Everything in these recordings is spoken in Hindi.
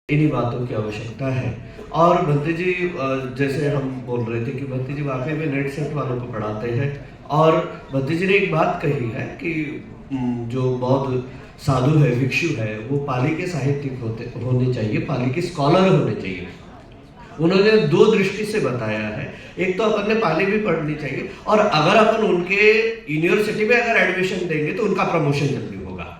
इन्हीं बातों की आवश्यकता है। और भंते जी जैसे हम बोल रहे थे कि भंते जी वाक़ई में नेट सेट वालों को पढ़ाते हैं और भंते जी ने एक बात कही है कि जो बौद्ध साधु है, भिक्षु है, वो पाली के साहित्यिक होने चाहिए, पाली के स्कॉलर होने चाहिए। उन्होंने 2 दृष्टि से बताया है। एक तो अपन ने पाली भी पढ़नी चाहिए और अगर अपन उनके यूनिवर्सिटी में अगर एडमिशन देंगे तो उनका प्रमोशन जल्दी होगा।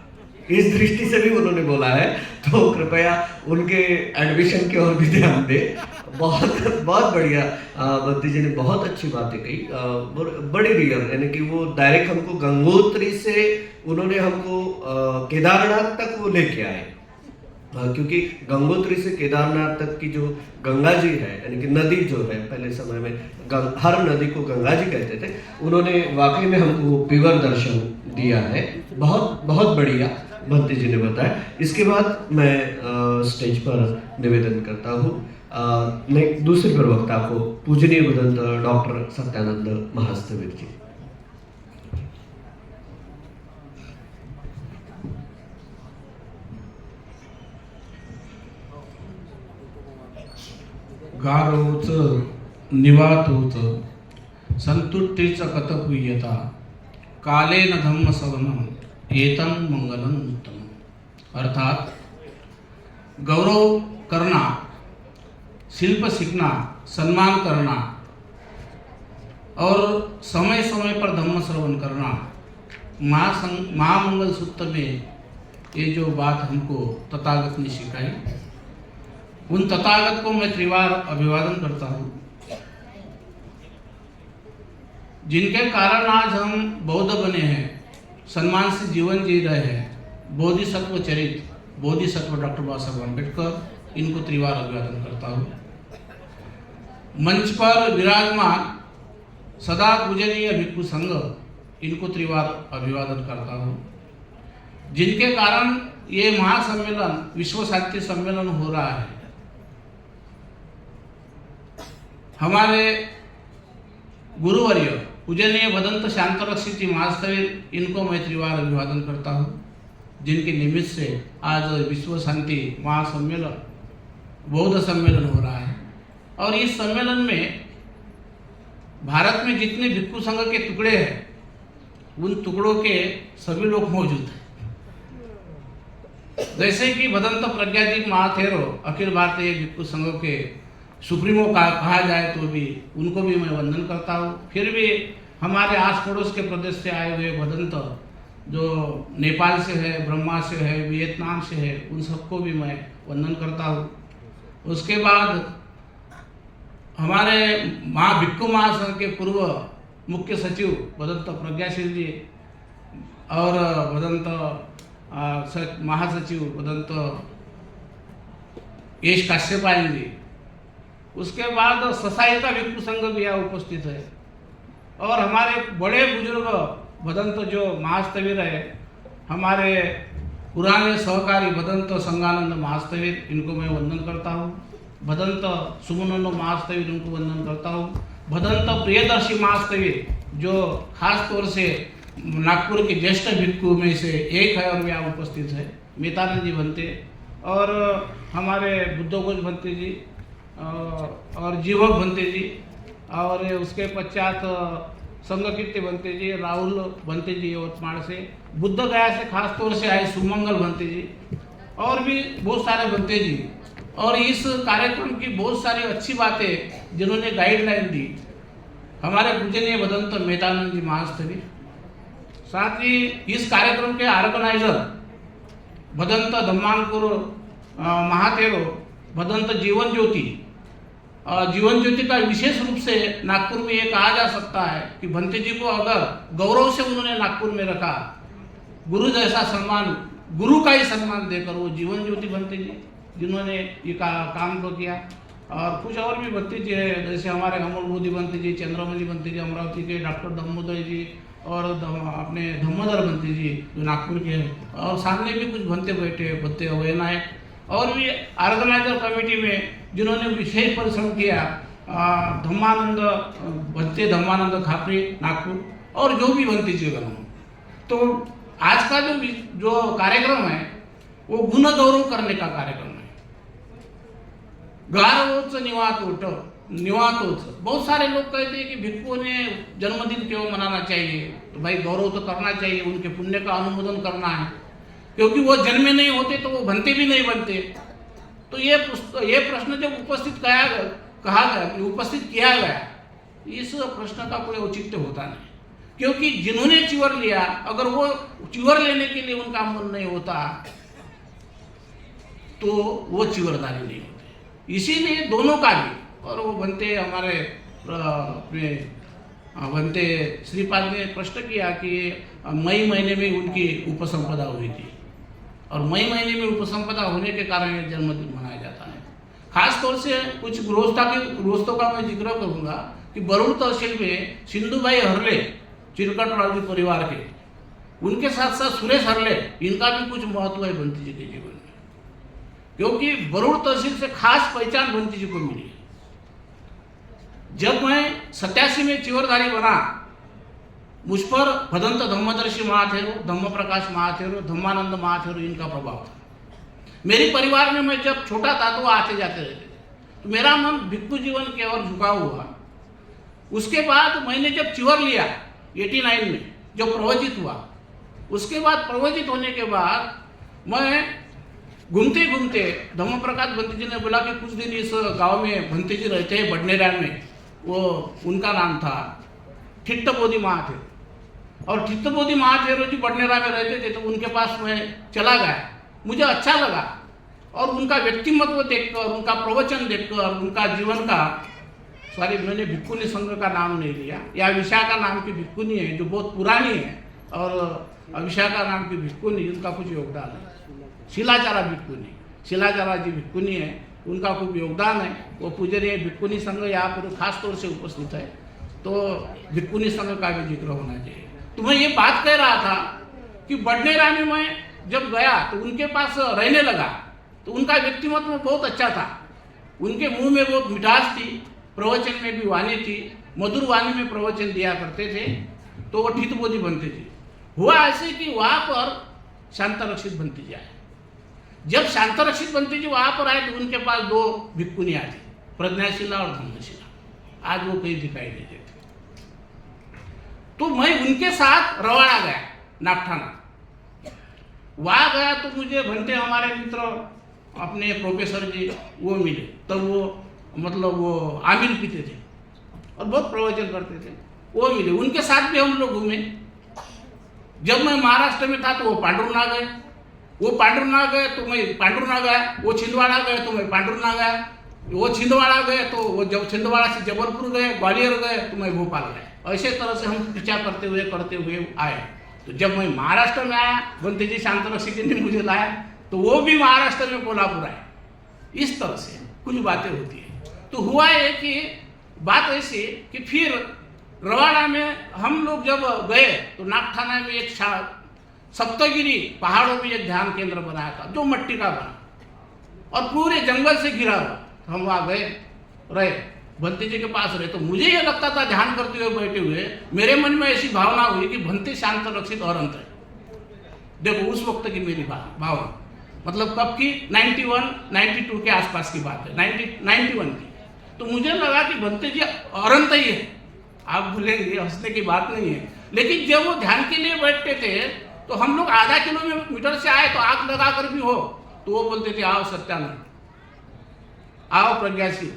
इस दृष्टि से भी उन्होंने बोला है, तो कृपया उनके एडमिशन की ओर भी ध्यान दें। बहुत बहुत बढ़िया बद्री जी ने बहुत अच्छी बातें कही। बड़ी रियल यानी कि वो डायरेक्ट हमको गंगोत्री से उन्होंने हमको केदारनाथ तक वो लेके आए। क्योंकि गंगोत्री से केदारनाथ तक की जो गंगा जी है यानी कि नदी जो है, पहले समय में हर नदी को गंगा जी कहते थे, उन्होंने वाकई में हमको प्योर दर्शन दिया है। बहुत बहुत बढ़िया भंते जी ने बताया। इसके बाद मैं स्टेज पर निवेदन करता हूँ दूसरे प्रवक्ता को, पूजनीय भदंत डॉक्टर सत्यानंद महास्थविर जी। गारोच निवातोच संतुष्टीच कथपुय्यता कालेन धम्म सवनम एतम मंगलम उत्तम। अर्थात गौरव करना, शिल्प सीखना, सम्मान करना और समय समय पर धम्म श्रवण करना, महामंगल सूत्र में ये जो बात हमको तथागत ने सिखाई, उन तथागत को मैं त्रिवार अभिवादन करता हूँ, जिनके कारण आज हम बौद्ध बने हैं, सम्मान से जीवन जी रहे हैं। बोधिसत्व चरित, बोधिसत्व डॉक्टर बाबा साहब अम्बेडकर, इनको त्रिवार अभिवादन करता हूँ। मंच पर विराजमान सदा पूजनीय भिक्षु संघ, इनको त्रिवार अभिवादन करता हूँ, जिनके कारण ये महासम्मेलन, विश्व शांति सम्मेलन हो रहा है। हमारे गुरुवर्य पूजनीय भदंत शांतरक्षित जी महास्थविर, इनको मैं त्रिवार अभिवादन करता हूँ, जिनके निमित्त से आज विश्व शांति महासम्मेलन, बौद्ध सम्मेलन हो रहा है। और इस सम्मेलन में भारत में जितने भिक्षु संघ के टुकड़े हैं, उन टुकड़ों के सभी लोग मौजूद हैं। जैसे कि भदंत प्रज्ञादीप महाथेरो अखिल भारतीय भिक्षु संघों के सुप्रीमो का कहा जाए तो भी उनको भी मैं वंदन करता हूँ। फिर भी हमारे आस पड़ोस के प्रदेश से आए हुए भदंत जो नेपाल से है, ब्रह्मा से है, वियतनाम से है, उन सबको भी मैं वंदन करता हूँ। उसके बाद हमारे भिक्षु महासंघ के पूर्व मुख्य सचिव भदंत प्रज्ञाशील जी और भदंत महासचिव भदंत यश काश्यपायन जी, उसके बाद ससायता भिक्षु संघ भी यहाँ उपस्थित है, और हमारे बड़े बुजुर्ग भदंत जो महास्थविर है, हमारे पुराने सहकारी भदंत संगानंद महास्थविर, इनको मैं वंदन करता हूँ। भदंत सुमनंद महास्थविर, इनको वंदन करता हूँ। भदंत प्रियदर्शी महास्थविर, जो खास तौर से नागपुर के ज्येष्ठ भिक्षु में से एक है और वे यहाँ उपस्थित है, मेतानंद जी भंते, और हमारे बुद्धघोष भंते जी और जीवक भंते जी, और उसके पश्चात संघकीर्ति भंते जी, राहुल भंते जी यवतमाल से, बुद्ध गया से खास तौर से आए सुमंगल भंते जी, और भी बहुत सारे भंते जी। और इस कार्यक्रम की बहुत सारी अच्छी बातें जिन्होंने गाइडलाइन दी, हमारे पूजनीय भदंत मेतानंद जी महास्थविर। साथ ही इस कार्यक्रम के ऑर्गेनाइजर भदंत धम्मांकुर महातेरो, भदंत जीवन ज्योति, जीवन ज्योति का विशेष रूप से नागपुर में ये कहा जा सकता है कि भंते जी को अगर गौरव से उन्होंने नागपुर में रखा, गुरु जैसा सम्मान, गुरु का ही सम्मान देकर, वो जीवन ज्योति भंते जी जिन्होंने ये काम को किया। और कुछ और भी भंते जी है, जैसे हमारे अमोल मोदी भंते जी, चंद्रमणि भंते जी अमरावती के, डॉक्टर दामोदर जी, और अपने धम्मोदर भंते जी जो नागपुर के हैं, और सामने भी कुछ भंते बैठे, भंते अभय नायक, और भी ऑर्गेनाइजर कमेटी में जिन्होंने विशेष परिश्रम किया, धम्मानंद भंते, धम्मानंद खापरी नागपुर, और जो भी भंते जी गण। तो आज का जो कार्यक्रम है वो गुण गौरव करने का कार्यक्रम है। गारवोच निवातोच। बहुत सारे लोग कहते हैं कि भिक्षुओं ने जन्मदिन क्यों मनाना चाहिए, तो भाई गौरव तो करना चाहिए, उनके पुण्य का अनुमोदन करना है, क्योंकि वो जन्मे नहीं होते तो वो बनते भी नहीं बनते। तो ये प्रश्न जब कहा गया उपस्थित किया गया, इस प्रश्न का कोई औचित्य होता नहीं, क्योंकि जिन्होंने चिवर लिया, अगर वो चिवर लेने के लिए उनका मन नहीं होता तो वो चिवरदारी नहीं होते। इसीलिए दोनों का भी, और वो बनते हमारे अपने बनते श्रीपाद ने प्रश्न किया कि मई महीने में उनकी उपसंपदा हुई थी, और मई महीने में उपसंपदा होने के कारण ये जन्मदिन मनाया जाता है। खास तौर से कुछ गृहस्थों का मैं जिक्र करूंगा कि बरूड तहसील में सिंधुबाई हरले, चिरकटरावजी परिवार के, उनके साथ साथ सुरेश हरले, इनका भी कुछ महत्व है बंती जी के जीवन में, क्योंकि बरूड तहसील से खास पहचान बंती जी को मिली। जब मैं 87 में चिवरधारी बना, मुझ पर भदंत धम्मदर्शी महाथेरो, धम्म प्रकाश महाथेरो, धम्मानंद महाथेरो, इनका प्रभाव था। मेरे परिवार में मैं जब छोटा था तो आते जाते रहते थे, तो मेरा मन भिक्षु जीवन की ओर झुका हुआ। उसके बाद मैंने जब चिवर लिया 89 में, जो प्रवचित हुआ, उसके बाद प्रवचित होने के बाद मैं घूमते घूमते धम्म प्रकाश भंते जी ने बोला कि कुछ दिन इस गांव में भंते जी रहते हैं बडनेरा में, वो उनका नाम था ठिट्टबोधी महाथेरो, और ठिट्टबोधी महाथेरो जी बडनेरा में रहते थे, तो उनके पास मैं चला गया। मुझे अच्छा लगा, और उनका व्यक्तिमत्व देखकर, उनका प्रवचन देखकर, उनका जीवन का, सॉरी मैंने भिक्षुनी संघ का नाम नहीं लिया, या विशाखा नाम की भिक्षुनी है जो बहुत पुरानी है, और विशाखा नाम की भिक्षुनी, उनका कुछ योगदान है। शिलाचारा भिक्षुनी, शिलाचारा जी भिक्षुनी है, उनका खूब योगदान है। वो पूजनीय भिक्षुनी संघ यहाँ पर खास तौर से उपस्थित है, तो भिक्षुनी संघ का भी जिक्र होना चाहिए। तो मैं ये बात कह रहा था कि बडनेरा में मैं जब गया तो उनके पास रहने लगा, तो उनका व्यक्तिमत्व बहुत अच्छा था। उनके मुंह में बहुत मिठास थी, प्रवचन में भी वाणी थी, मधुर वाणी में प्रवचन दिया करते थे। तो वो ठिठबोधी बनते थे। हुआ ऐसे कि वहाँ पर शांतरक्षित बनते जी आए। जब शांतरक्षित बनते जी वहाँ पर आए तो उनके पास 2 भिक्षुनियाँ थी, प्रज्ञाशिला और धम्मशिला। आज वो कहीं दिखाई नहीं देते। तो मैं उनके साथ रवाड़ा गया, नागठाना। वहाँ गया तो मुझे भंते हमारे मित्र अपने प्रोफेसर जी वो मिले, तब वो मतलब वो आमिल पीते थे और बहुत प्रवचन करते थे, वो मिले। उनके साथ भी हम लोग घूमे। जब मैं महाराष्ट्र में था तो वो पांडुरनाग गए, वो पांडुरनाग गए तो मैं पांडुरनाग गया, वो छिंदवाड़ा गए तो मैं पांडुरनाग गया, वो छिंदवाड़ा गए तो वो जब छिंदवाड़ा से जबलपुर गए, ग्वालियर गए तो मैं भोपाल गया। ऐसे तरह से हम पीछा करते हुए आए। तो जब मैं महाराष्ट्र में आया, बंते जी शांतरक्षित जी ने मुझे लाया, तो वो भी महाराष्ट्र में कोल्हापुर आए। इस तरह से कुछ बातें होती है। तो हुआ है कि बात ऐसी कि फिर रवाड़ा में हम लोग जब गए तो नागठाना में एक सप्तगिरी पहाड़ों में एक ध्यान केंद्र बनाया था, जो मट्टी का बना और पूरे जंगल से घिरा हुआ। हम वहाँ गए, रहे, भंते जी के पास रहे। तो मुझे ये लगता था ध्यान करते हुए बैठे हुए, मेरे मन में ऐसी भावना हुई कि भंते शांत रक्षित और अंत है। देखो उस वक्त की मेरी भावना, मतलब कब की, 91, 92 के आसपास की बात है, 91 की। तो मुझे लगा कि भंते जी अरंत ही है। आप भूलेंगे, हंसने की बात नहीं है, लेकिन जब वो ध्यान के लिए बैठते थे तो हम लोग आधा किलोमीटर से आए तो आग लगा कर भी हो तो वो बोलते थे, आओ सत्यानंद, आओ प्रज्ञासी,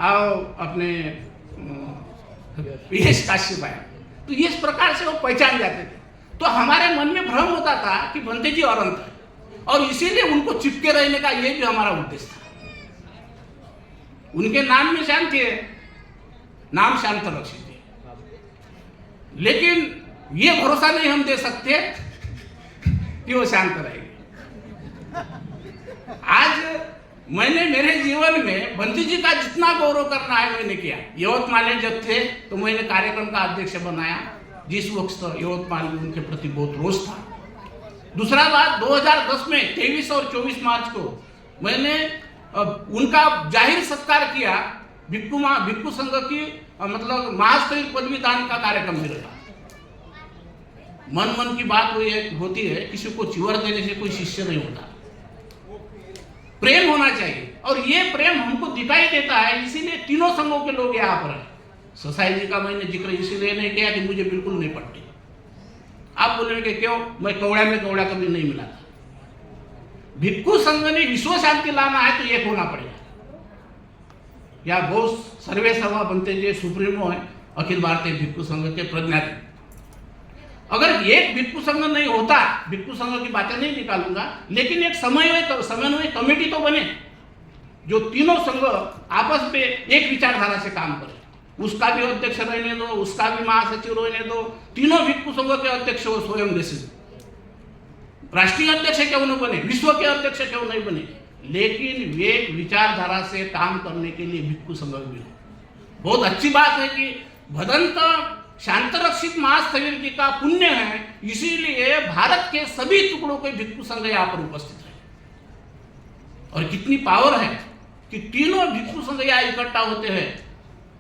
आओ अपने यश काश्यप आए। तो इस प्रकार से वो पहचान जाते थे। तो हमारे मन में भ्रम होता था कि भंते जी अनंत है, और इसीलिए उनको चिपके रहने का ये भी हमारा उद्देश्य था। उनके नाम में शांति है, नाम शांत रक्षित है, लेकिन ये भरोसा नहीं हम दे सकते कि वो शांत रहेगी। आज मैंने मेरे जीवन में भंते जी का जितना गौरव करना है मैंने किया। यवतमाल जब थे तो मैंने कार्यक्रम का अध्यक्ष बनाया, जिस वक्त यवतमाल में उनके प्रति बहुत रोष था। दूसरा बात, 2010 में 23 और 24 मार्च को मैंने उनका जाहिर सत्कार किया। भिक्षु संघ की मतलब महास्तरीय पदवी दान का कार्यक्रम भी रखा। मन की बात होती है, किसी को चिवर देने से कोई शिष्य नहीं होता। प्रेम होना चाहिए, और ये प्रेम हमको दिखाई देता है, इसीलिए तीनों संघों के लोग यहाँ पर हैं। ससाई जी का मैंने जिक्र इसीलिए नहीं किया कि मुझे बिल्कुल नहीं पड़ती। आप बोलेंगे क्यों, मैं कौड़ा में कौड़ा कभी नहीं मिला था। भिक्खु संघ ने विश्व शांति लाना है तो एक होना पड़ेगा। या बहुत सर्वे सर्वा बनते जो सुप्रीमो है अखिल भारतीय भिक्खु संघ के प्रज्ञाति। अगर एक भिक्खु संघ नहीं होता, भिक्खु संघ की बातें नहीं निकालूंगा, लेकिन एक समन्वय कमेटी तो बने जो तीनों संघ आपस में एक विचारधारा से काम करे। उसका भी अध्यक्ष रहने दो, उसका भी महासचिव रहने दो, तीनों भिक्खु संघ के अध्यक्ष वो स्वयं देश राष्ट्रीय अध्यक्ष क्यों न बने, विश्व के अध्यक्ष क्यों नहीं बने, लेकिन वे विचारधारा से काम करने के लिए भिक्खु संघ भी हो। बहुत अच्छी बात है कि भदंत शांतरक्षित महास्थविर जी का पुण्य है, इसीलिए भारत के सभी टुकड़ों के भिक्खु संघ यहाँ पर उपस्थित है। और कितनी पावर है कि तीनों भिक्खु संघ यहाँ इकट्ठा होते हैं,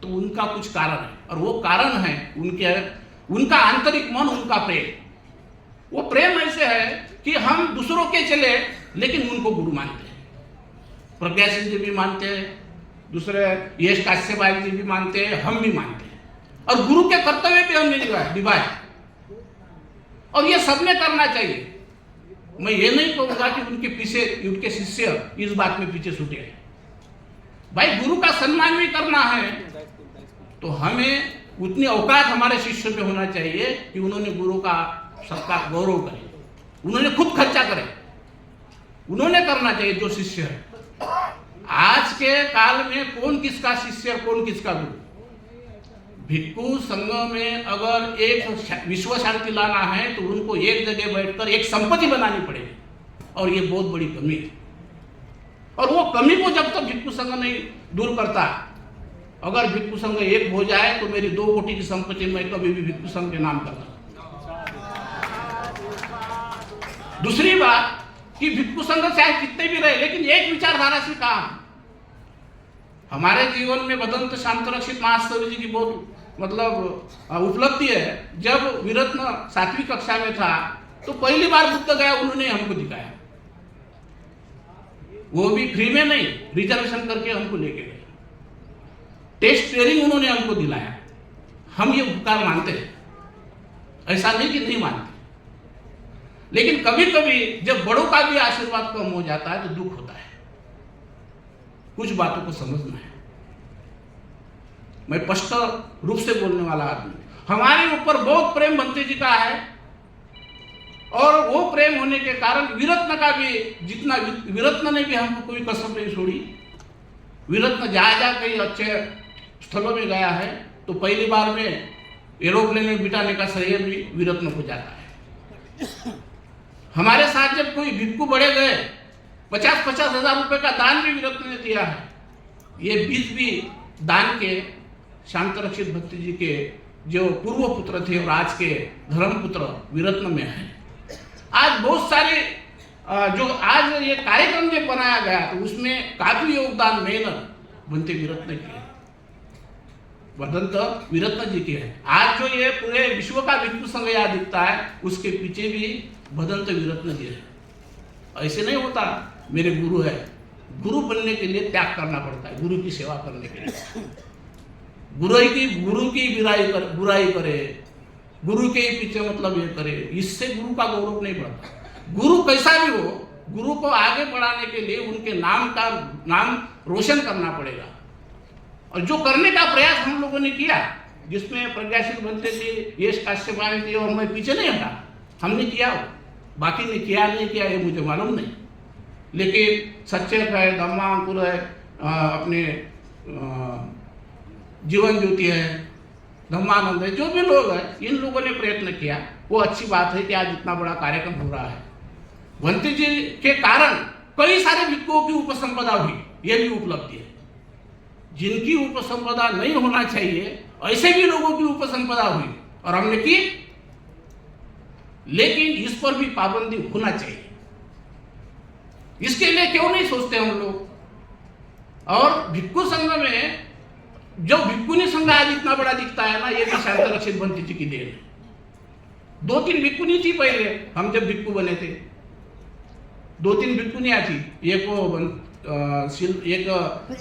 तो उनका कुछ कारण है, और वो कारण है उनका आंतरिक मन, उनका प्रेम। वो प्रेम ऐसे है कि हम दूसरों के चले लेकिन उनको गुरु मानते हैं। प्रज्ञा सिंह जी भी मानते हैं, दूसरे यश काश्यप जी भी मानते हैं, हम भी मानते हैं, और गुरु के कर्तव्य भी हमने निभाए, और ये सबने करना चाहिए। मैं ये नहीं कहूंगा कि उनके पीछे उनके शिष्य इस बात में पीछे छूटे हैं। भाई गुरु का सम्मान भी करना है तो हमें उतनी औकात हमारे शिष्य में होना चाहिए कि उन्होंने गुरु का सबका गौरव करे, उन्होंने खुद खर्चा करे, उन्होंने करना चाहिए जो शिष्य है। आज के काल में कौन किसका शिष्य, कौन किसका गुरु। भिक्खु संघ में अगर एक विश्व शांति लाना है तो उनको एक जगह बैठकर एक संपत्ति बनानी पड़ेगी, और ये बहुत बड़ी कमी है। और वो कमी को जब तक भिक्खु संघ नहीं दूर करता, अगर भिक्खु संघ एक हो जाए तो मेरी 2 कोटी की संपत्ति मैं कभी भी भिक्खु संघ के नाम करता। दूसरी बात कि भिक्खु संघ चाहे कितने भी रहे, लेकिन एक विचारधारा से काम। हमारे जीवन में भदंत शांतरक्षित महास्थविर जी की बहुत उपलब्धि है। जब वीरत्न 7वीं कक्षा में था तो पहली बार बुद्ध गया, उन्होंने हमको दिखाया, वो भी फ्री में नहीं, रिजर्वेशन करके हमको लेके गए। टेस्ट ट्रेनिंग उन्होंने हमको दिलाया। हम ये उपकार मानते हैं, ऐसा नहीं कि नहीं मानते, लेकिन कभी कभी जब बड़ों का भी आशीर्वाद कम हो जाता है तो दुख होता है। कुछ बातों को समझना है। मैं स्पष्ट रूप से बोलने वाला आदमी। हमारे ऊपर बहुत प्रेम बनते जी का है, और वो प्रेम होने के कारण वीरत्न का भी, जितना वीरत्न ने भी हमको कोई कसम नहीं छोड़ी। वीरत्न जा कई अच्छे स्थलों में गया है तो पहली बार में एरोप्लेन में बिठाने का श्रेय भी वीरत्न को जाता है। हमारे साथ जब कोई भिक्खु बड़े गए, 50-50 हजार रुपए का दान भी वीरत्न ने दिया है। ये बीच भी दान के शांतरक्षित भक्ति जी के जो पूर्व पुत्र थे और आज के धर्म पुत्र वीरत्न में है। आज बहुत सारे जो आज ये कार्यक्रम जो बनाया गया तो उसमें काफी योगदान मेहनत बनते वीरत्न की है, भदंत वीरत्न जी की है। आज जो ये पूरे विश्व का भिक्खु संघ यहाँ दिखता है उसके पीछे भी भदंत वीरत्न जी है। ऐसे नहीं होता मेरे गुरु है। गुरु बनने के लिए त्याग करना पड़ता है, गुरु की सेवा करने के लिए। गुरु की बुराई करे, गुरु के पीछे ये करे, इससे गुरु का गौरव नहीं बढ़ता। गुरु कैसा भी हो, गुरु को आगे बढ़ाने के लिए उनके नाम रोशन करना पड़ेगा। और जो करने का प्रयास हम लोगों ने किया, जिसमें प्रज्ञाशील बनते थे, यश काश्यप थे, और मैं पीछे नहीं हटा, हमने किया। बाकी ने किया नहीं किया ये मुझे मालूम नहीं, लेकिन सचेत है, धम्मा अंकुर है, अपने जीवन ज्योति है, धम्मानंद है, जो भी लोग हैं, इन लोगों ने प्रयत्न किया। वो अच्छी बात है कि आज इतना बड़ा कार्यक्रम हो रहा है। भंते जी के कारण कई सारे भिक्खुओं की उपसंपदा हुई, ये भी उपलब्धि है। जिनकी उपसंपदा नहीं होना चाहिए ऐसे भी लोगों की उपसंपदा हुई और हमने की, लेकिन इस पर भी पाबंदी होना चाहिए। इसके लिए क्यों नहीं सोचते हम लोग। और भिक्खु संघ में जो भिक्खुनी संघ आज इतना बड़ा दिखता है ना, ये भी शांतरक्षित भंते जी की देन है। 2-3 भिक्खुनी थी पहले, हम जब भिक्खु बने थे 2-3 भिक्खुनियां थी। एक वो एक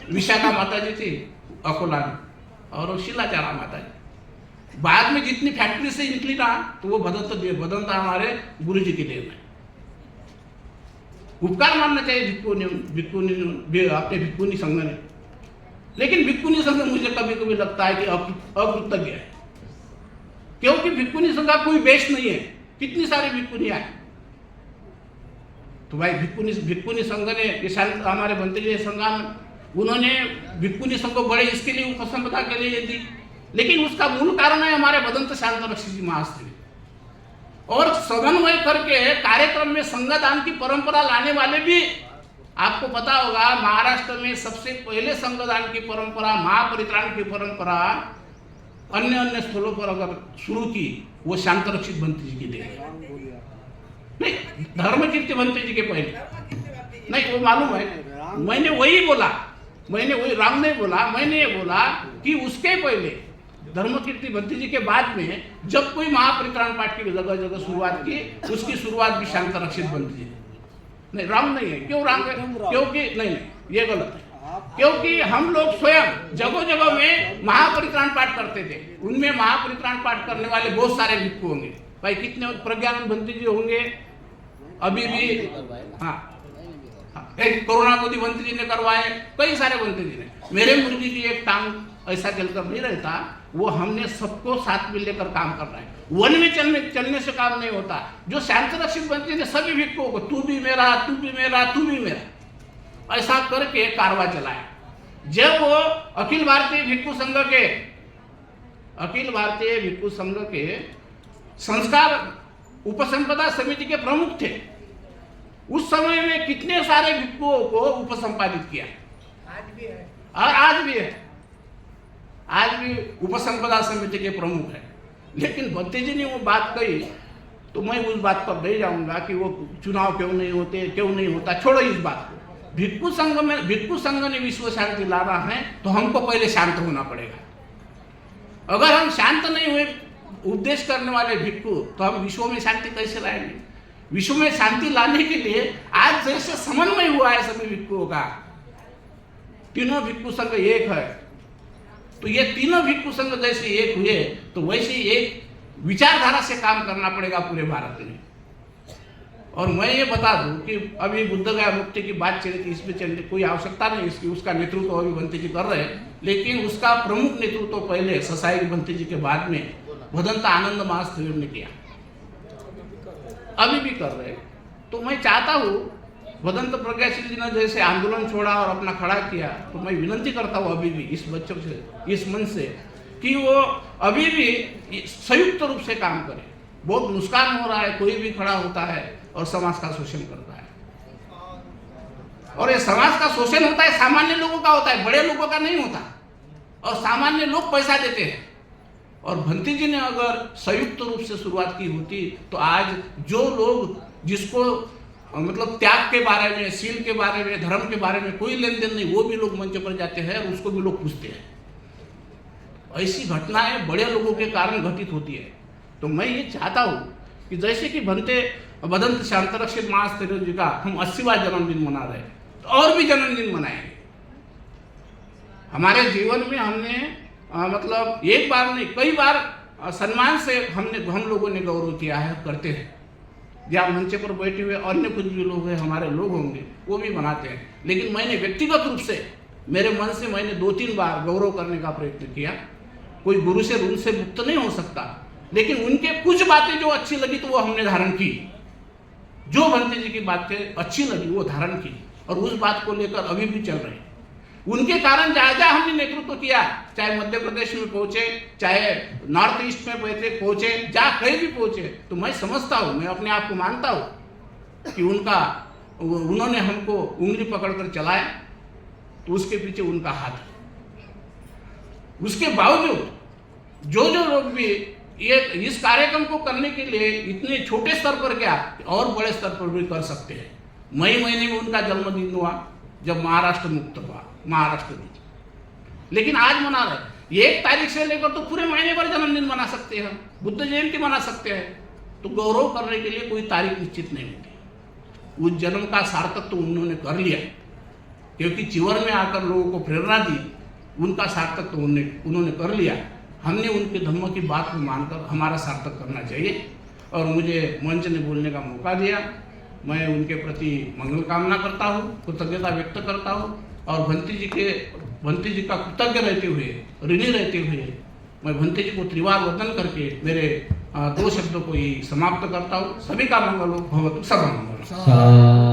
विशाखा माता जी थी अकोला में, और शिलाचारा माता जी। बाद में जितनी फैक्ट्री से निकली ना, तो वो भदंत हमारे गुरु जी की देन है। उपकार मानना चाहिए अपने भिक्खुनी संघ ने, लेकिन भिक्खुनी संघ मुझे कभी कभी लगता है कि अकृतज्ञ है, क्योंकि भिक्खुनी संघ का कोई बेस नहीं है। कितनी सारी भिक्खुनियां हैं, तो भाई भिक्खुनी संघ ने हमारे बनते जी संघान, उन्होंने भिक्खुनी संघ को बड़े इसके लिए उपसंपदा के लिए दी, लेकिन उसका मूल कारण है हमारे भदंत शांत रक्षी जी महास्त्री। और समन्वय करके कार्यक्रम में संघदान की परंपरा लाने वाले भी, आपको पता होगा महाराष्ट्र में सबसे पहले संघदान की परंपरा, महापरित्राण की परंपरा अन्य स्थलों पर अगर शुरू की, वो शांत रक्षित भंते जी की देन नहीं, धर्मकीर्ति भंते जी के पहले नहीं, वो मालूम है। मैंने वही राम नहीं बोला, मैंने ये बोला कि उसके पहले धर्मकीर्ति भंते जी के बाद में जब कोई महापरित्राण पाठ की जगह जगह शुरुआत की, उसकी शुरुआत भी शांत रक्षित भंते जी नहीं, राम नहीं है। क्यों राम है? क्योंकि नहीं, ये गलत है। क्योंकि हम लोग स्वयं जगह जगह में महापरित्राण पाठ करते थे, उनमें महापरित्राण पाठ करने वाले बहुत सारे भिक्खु होंगे। भाई कितने प्रज्ञानंद भंते जी होंगे अभी भी, हाँ, कोरोना मोदी भंते जी ने करवाए, कई सारे भंते जी ने। मेरे मुर्गी की एक टांग ऐसा चलकर नहीं रहता, वो हमने सबको साथ में लेकर काम करना है। वन में चलने से काम नहीं होता। जो शांत रक्षित भंते जी सभी भिक्खुओं को तू भी मेरा, तू भी मेरा, तू भी मेरा, ऐसा करके कारवा चलाया। जब वो अखिल भारतीय भिक्खु संघ के संस्कार उपसंपदा समिति के प्रमुख थे, उस समय में कितने सारे भिक्खुओं को उपसंपादित किया, और आज भी उपसंपदा समिति के प्रमुख है। लेकिन भंते जी ने वो बात कही, तो मैं उस बात पर नहीं जाऊंगा कि वो चुनाव क्यों नहीं होता, छोड़ो इस बात को। भिक्खु संघ ने विश्व शांति लाना है, तो हमको पहले शांत होना पड़ेगा। अगर हम शांत नहीं हुए उपदेश करने वाले भिक्खु, तो हम विश्व में शांति कैसे लाएंगे? विश्व में शांति लाने के लिए आज जैसे समन्वय हुआ है सभी भिक्खुओं का, तीनों भिक्खु संघ एक है, तो ये तीनों भिक्खु संघ जैसे एक हुए, तो वैसे एक विचारधारा से काम करना पड़ेगा पूरे भारत में। और मैं ये बता दूं कि अभी बुद्ध गया मुक्ति की बात चल रही थी, इसमें चलने कोई आवश्यकता नहीं इसकी, उसका नेतृत्व अभी भंते जी कर रहे हैं, लेकिन उसका प्रमुख नेतृत्व पहले ससाई भंते जी के बाद में भदंत आनंद महास्त्री ने किया, अभी भी कर रहे हैं। तो मैं चाहता हूँ भदंत प्रज्ञाशील जी ने जैसे आंदोलन छोड़ा और अपना खड़ा किया, तो मैं विनती करता हूँ अभी भी इस बच्चों से, इस मन से, कि वो अभी भी संयुक्त रूप से काम करें। बहुत नुकसान हो रहा है, कोई भी खड़ा होता है और समाज का शोषण करता है, और ये समाज का शोषण होता है सामान्य लोगों का होता है, बड़े लोगों का नहीं होता। और सामान्य लोग पैसा देते हैं। और भंते जी ने अगर संयुक्त रूप से शुरुआत की होती, तो आज जो लोग जिसको मतलब त्याग के बारे में, शील के बारे में, धर्म के बारे में कोई लेन देन नहीं, वो भी लोग मंच पर जाते हैं और उसको भी लोग पूछते हैं। ऐसी घटनाएं बड़े लोगों के कारण घटित होती है। तो मैं ये चाहता हूँ कि जैसे कि भदंत शांत रक्षित महास्त्री जी का हम 80वां जन्मदिन मना रहे हैं, तो और भी जन्मदिन मनाएंगे। हमारे जीवन में हमने मतलब एक बार नहीं, कई बार सम्मान से हम लोगों ने गौरव किया है, करते हैं। जहाँ मंच पर बैठे हुए अन्य कुछ भी लोग हैं, हमारे लोग होंगे, वो भी बनाते हैं। लेकिन मैंने व्यक्तिगत रूप से, मेरे मन से मैंने 2-3 बार गौरव करने का प्रयत्न किया। कोई गुरु से ऋण से मुक्त नहीं हो सकता, लेकिन उनके कुछ बातें जो अच्छी लगी तो वो हमने धारण की। जो भंते जी की बातें अच्छी लगी वो धारण की, और उस बात को लेकर अभी भी चल रहे हैं। उनके कारण जहाँ जहाँ हमने नेतृत्व किया, चाहे मध्य प्रदेश में पहुंचे, चाहे नॉर्थ ईस्ट में पहुंचे, जहाँ कहीं भी पहुंचे, तो मैं समझता हूँ, मैं अपने आप को मानता हूँ कि उन्होंने हमको उंगली पकड़कर चलाया, तो उसके पीछे उनका हाथ है। उसके बावजूद जो लोग भी ये इस कार्यक्रम को करने के लिए इतने छोटे स्तर पर क्या और बड़े स्तर पर भी कर सकते हैं। मई महीने में उनका जन्मदिन हुआ जब महाराष्ट्र मुक्त हुआ, महाराष्ट्र दिन, लेकिन आज मना रहे 1 तारीख से लेकर तो पूरे महीने भर जन्मदिन मना सकते हैं, बुद्ध जयंती मना सकते हैं। तो गौरव करने के लिए कोई तारीख निश्चित नहीं होती। उस जन्म का सार्थक तो उन्होंने कर लिया, क्योंकि चिवर में आकर लोगों को प्रेरणा दी, उनका सार्थक तो उन्होंने कर लिया। हमने उनके धम्म की बात को मानकर हमारा सार्थक करना चाहिए। और मुझे मंच ने बोलने का मौका दिया, मैं उनके प्रति मंगल कामना करता हूँ, कृतज्ञता व्यक्त करता हूँ। और भंती जी का कृतज्ञ रहते हुए, ऋणी रहते हुए मैं भंती जी को त्रिवार वंदन करके मेरे 2 शब्दों को ही समाप्त करता हूँ। सभी का मंगल हो, भवतु सर्वमंगलम्।